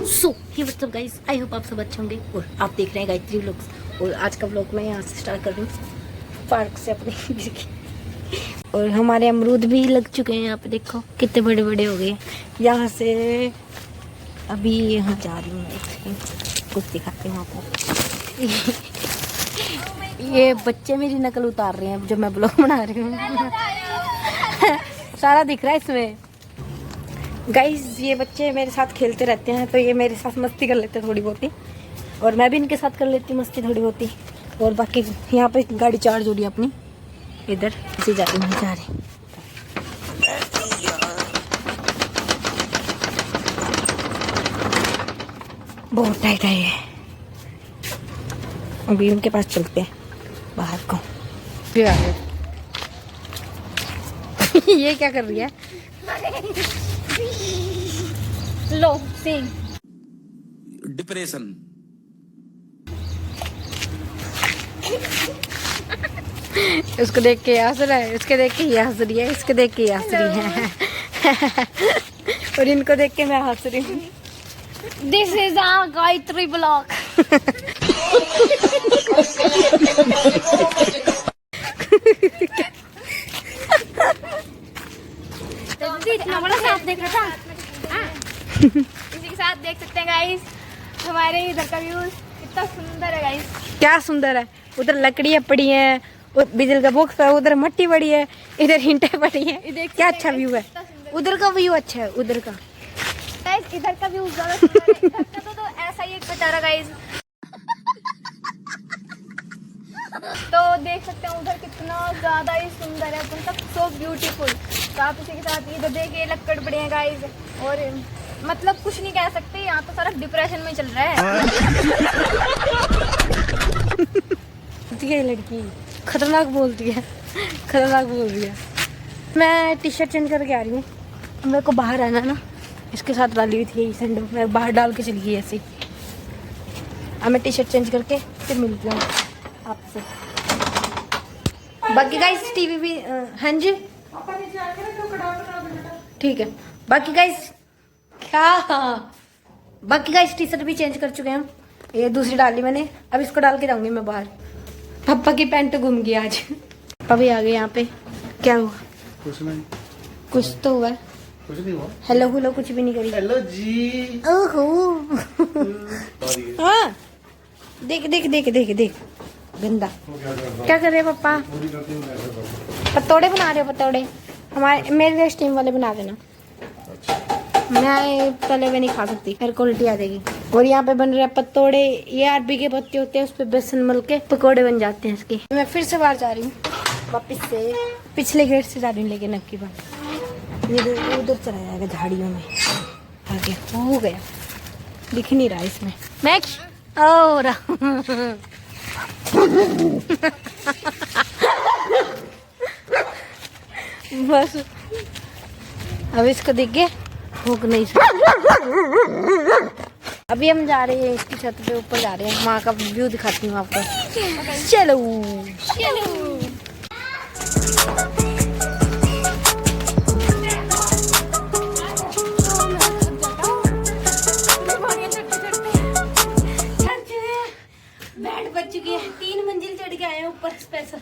So hey what's up guys, I hope आप सब अच्छे होंगे और आप देख रहे हैं गायत्री व्लॉग्स। और आज का व्लॉग मैं यहाँ से स्टार्ट कर रही हूँ पार्क से अपने और हमारे अमरूद भी लग चुके हैं यहाँ पे, देखो कितने बड़े बड़े हो गए। यहाँ से अभी यहाँ जा रही हूँ, कुछ दिखाते हैं आपको। ये बच्चे मेरी नकल उतार रहे हैं जब मैं ब्लॉग बना रही हूँ। सारा दिख रहा है इसमें गाइस। ये बच्चे मेरे साथ खेलते रहते हैं तो ये मेरे साथ मस्ती कर लेते हैं थोड़ी बहुत ही, और मैं भी इनके साथ कर लेती हूँ मस्ती थोड़ी बहुत ही। और बाकी यहाँ पे गाड़ी चार्ज हो रही है अपनी, इधर ऐसे जा रही। बहुत टाइट है ये, अभी उनके पास चलते हैं बाहर को। ये क्या कर रही है? लो सिंग डिप्रेशन। उसको देख के हंस रहा है, उसके देख के ये हंस रही है, इसके देख के ये हंस रही है। और इनको देख के मैं हंस रही हूँ। This is a Gayatri blog. इतना बड़ा साथ देख रहा था। इसी के साथ देख सकते हैं गाइस, हमारे इधर का व्यू कितना सुंदर है गाइस। क्या सुंदर है, उधर लकड़ियाँ पड़ी हैं, बिजली का बॉक्स है, उधर मट्टी पड़ी है, इधर ईंटें पड़ी हैं। क्या अच्छा व्यू है, उधर का व्यू अच्छा है, उधर का गाइस इधर का व्यू ज्यादा सुंदर है। इधर का तो ऐसा ही एक बेचारा गाइस। तो देख सकते हैं उधर कितना ज्यादा ही सुंदर है, मतलब सो ब्यूटीफुल। तो आप इसी के साथ इधर देखिए लक्कड़ पड़े हैं गाइस, और मतलब कुछ नहीं कह सकते, यहाँ तो सारा डिप्रेशन में चल रहा है। ये लड़की खतरनाक बोलती है, खतरनाक बोल रही है। मैं टी शर्ट चेंज करके आ रही हूँ, मेरे को बाहर आना ना, इसके साथ डाली हुई थी सैंडल, मैं बाहर डाल के चली गई ऐसे ही। अब मैं टी शर्ट चेंज करके फिर मिलती हूँ आपसे। बाकी गाइस टीवी भी हाँ जी ठीक है। बाकी गाइस बाकी गाइस टी शर्ट भी चेंज कर चुके हैं हम, ये दूसरी डाली मैंने, अब इसको डाल के जाऊंगी मैं बाहर। पापा की पैंट घूम गई आज। अभी आ गए यहाँ पे, क्या हुआ? कुछ नहीं, कुछ तो हुआ। कुछ नहीं हुआ। हेलो हेलो कुछ भी नहीं करी। हेलो जी। ओहो। हाँ देख देख देख देख देख गंदा क्या कर रहे हैं पापा? पतोड़े बना रहे हो? पतोड़े हमारे मेरे लिए स्टीम वाले बना देना। मैं तले हुए नहीं खा सकती, फिर उल्टी आ जाएगी। और यहाँ पे बन रहे हैं पतोड़े, ये अरबी के पत्ते होते हैं, उस पे बेसन मल के पकोड़े बन जाते हैं इसके। मैं फिर से बाहर जा रही हूँ, वापिस से पिछले गेट से जा रही हूँ, लेकिन अब की बार ये उधर चला जाएगा झाड़ियों में। आगे हो गया, दिख नहीं रहा इसमें। मैक्स और बस अब इसको देख के भूख नहीं सकती। अभी हम जा रहे हैं इसकी छत पे ऊपर जा रहे हैं, वहाँ का व्यू दिखाती हूँ आपको। चलो बैंड बज चुकी है, 3 मंजिल चढ़ के आए हैं ऊपर स्पेशल।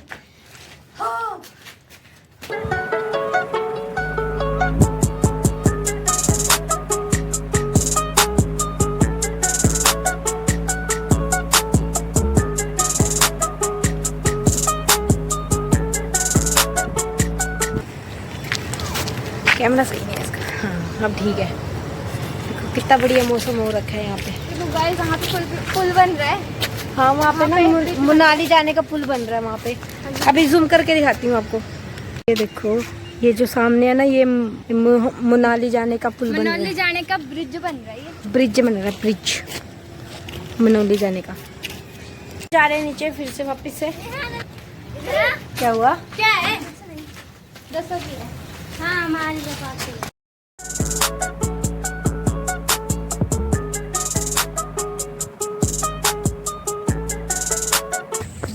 कैमरा सही नहीं है इसका, हाँ अब ठीक है। देखो कितना बढ़िया मौसम हो रखा है यहाँ पे। तो गाइस यहाँ पे पुल बन रहा है। हाँ वहाँ पे ना मनाली जाने का पुल बन रहा है वहाँ पे। अभी जूम करके दिखाती हूँ आपको। ये देखो, ये जो सामने है ना, ये मनाली जाने का पुल बन रहा है। मनाली जाने का ब्रिज बन रहा है, ब्रिज बन रहा है, ब्रिज मनाली जाने का। जा रहे हैं नीचे फिर से वापस से। क्या हुआ? क्या है? दसो की है। हाँ हमारी पास है।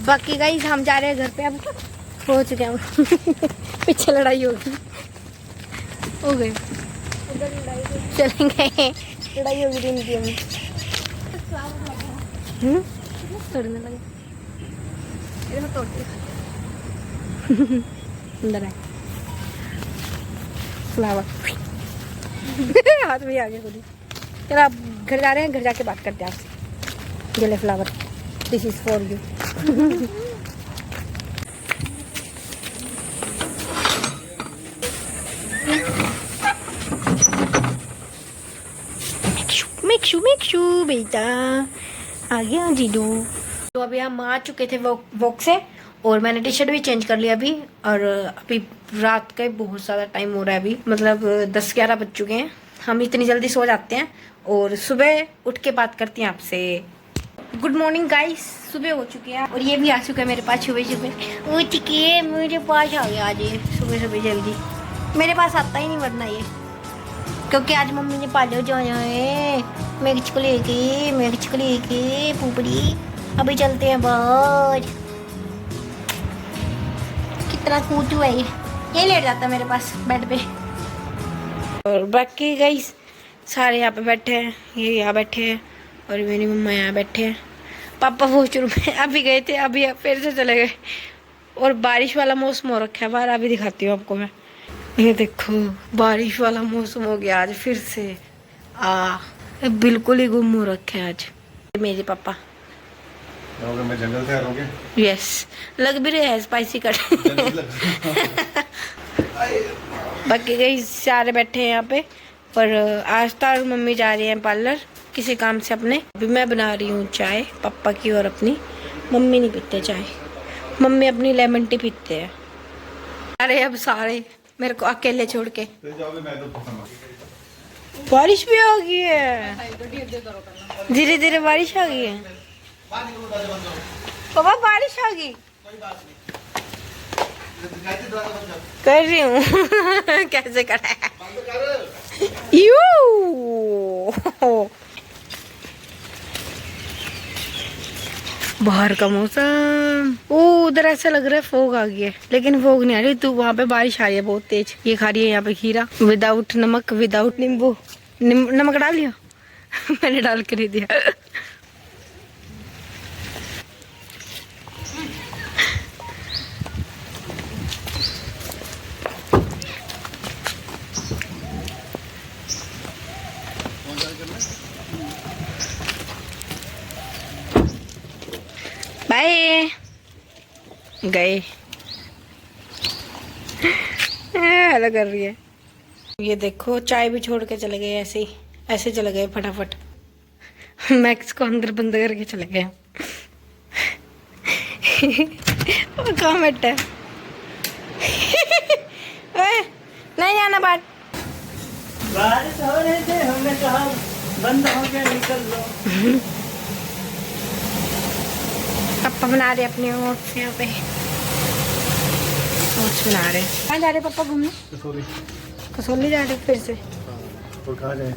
बाकी गाइस हम जा रहे हैं घर पे, अब हो चुके हैं। पीछे लड़ाई होगी, हो गए चलेंगे। लड़ाई होगी इनकी अभी। तोड़ने लगे इधर मैं तोड़ती हूँ। अंदर है फ्लावर। हाथ में आ गया खुद ही। चलो आप घर जा रहे हैं, घर जाके बात करते हैं आपसे। ये flower, this is for you. Make sure बेटा आ गया जीजू। तो अभी हम आ चुके थे वॉक से और मैंने टी शर्ट भी चेंज कर लिया अभी। और अभी रात का बहुत ज़्यादा टाइम हो रहा है, अभी मतलब 10-11 बज चुके हैं। हम इतनी जल्दी सो जाते हैं और सुबह उठ के बात करती हैं आपसे। गुड मॉर्निंग गाइस, सुबह हो चुकी है और ये भी आ चुका है मेरे पास सुबह वो चिके मेरे पास आ गया आज ये सुबह सुबह जल्दी। मेरे पास आता ही नहीं वरना ये, क्योंकि आज मम्मी ने पार्लर जाना है। मेरे को लेके पुपड़ी अभी चलते हैं बाहर। कितना कूटू है ये लेट जाता है मेरे पास बेड पे। और बाकी गाइस सारे यहाँ पे बैठे हैं, ये यहाँ बैठे हैं और मेरी मम्मा यहाँ बैठे हैं। पापा वॉशरूम में अभी गए थे, अभी फिर से चले गए। और बारिश वाला मौसम हो रखा है बाहर, अभी दिखाती हूँ आपको मैं। ये देखो बारिश वाला मौसम हो गया आज फिर से। बिल्कुल ही गुम हो रखे हैं आज मेरे पापा। मैं जंगल से आ रहा हूँ। यस, लग भी रहे हैं स्पाइसी कट। बाकी कई सारे बैठे हैं यहाँ पे। पर आस्था और मम्मी जा रही हैं पार्लर किसी काम से अपने। अभी मैं बना रही हूँ चाय पापा की और अपनी। मम्मी नहीं पीते चाय, मम्मी अपनी लेमन टी पीते हैं। अरे अब सारे मेरे को अकेले छोड़ के। बारिश भी आ गई है, धीरे धीरे बारिश आ गई है। पापा बारिश आ गई, कर रही हूँ। कैसे करा है बाहर का मौसम। ओ उधर ऐसा लग रहा है फोग आ गई है, लेकिन फोग नहीं आ रही। तो वहाँ पे बारिश आ रही है बहुत तेज। ये खा रही है यहाँ पे खीरा विदाउट नमक, विदाउट नींबू। नमक डाल लिया। मैंने डाल कर ही दिया। बाय गए। हेलो कर रही है। ये देखो चाय भी छोड़ के चले गए, ऐसे ही ऐसे चले गए फटाफट। मैक्स को अंदर बंद करके चले गए। कहाँ बैठा है? नहीं जाना बात। बारिश हो रही थी, हमने कहा बंद हो गया निकल लो। पापा बना रहे अपने ओट्स यहाँ पे, ओट्स बना रहे। कहाँ जा रहे पापा घूमने? कसौली जा रहे फिर से। तो कहाँ जाए?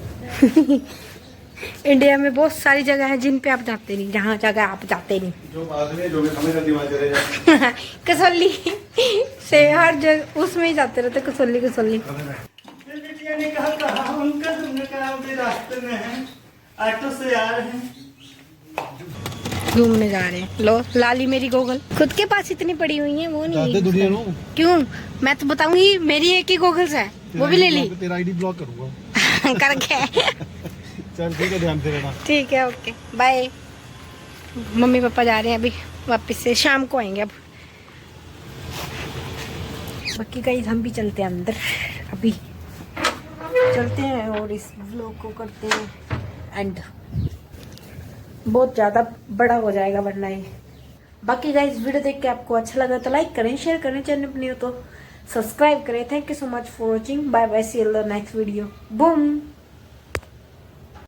इंडिया में बहुत सारी जगह है जिन पे आप जाते नहीं, जहाँ जगह आप जाते नहीं। जो आदमी है, जो भी हमें जल्दी वहाँ चले जाए। कसौली से हर जगह उसमें ही जाते रहते, कसौली कसौली। ने कहा उनका, तुमने कहा अभी रास्ते में है, ऑटो से आ रहे हैं, घूमने जा रहे हैं। लो लाली मेरी गोगल खुद के पास इतनी पड़ी हुई है, वो नहीं दुनिया नो। क्यों? मैं तो बताऊंगी मेरी एक ही गोगल्स है, वो भी ले ली। तेरा आईडी ब्लॉक करूंगा। करके चल ठीक है, ध्यान से रहना। ठीक है, ओके बाय। मम्मी पापा जा रहे हैं अभी वापस से, शाम को आएंगे अब। बाकी गाइस हम भी चलते हैं अंदर, अभी चलते हैं और इस व्लॉग को करते हैं एंड। बहुत ज़्यादा बड़ा हो जाएगा वरना ये। बाकी गाइस वीडियो देख के आपको अच्छा लगा तो लाइक करें, शेयर करें, चैनल पर नहीं हो तो सब्सक्राइब करें। Thank you so much for watching. Bye bye, see you in the next video. Boom.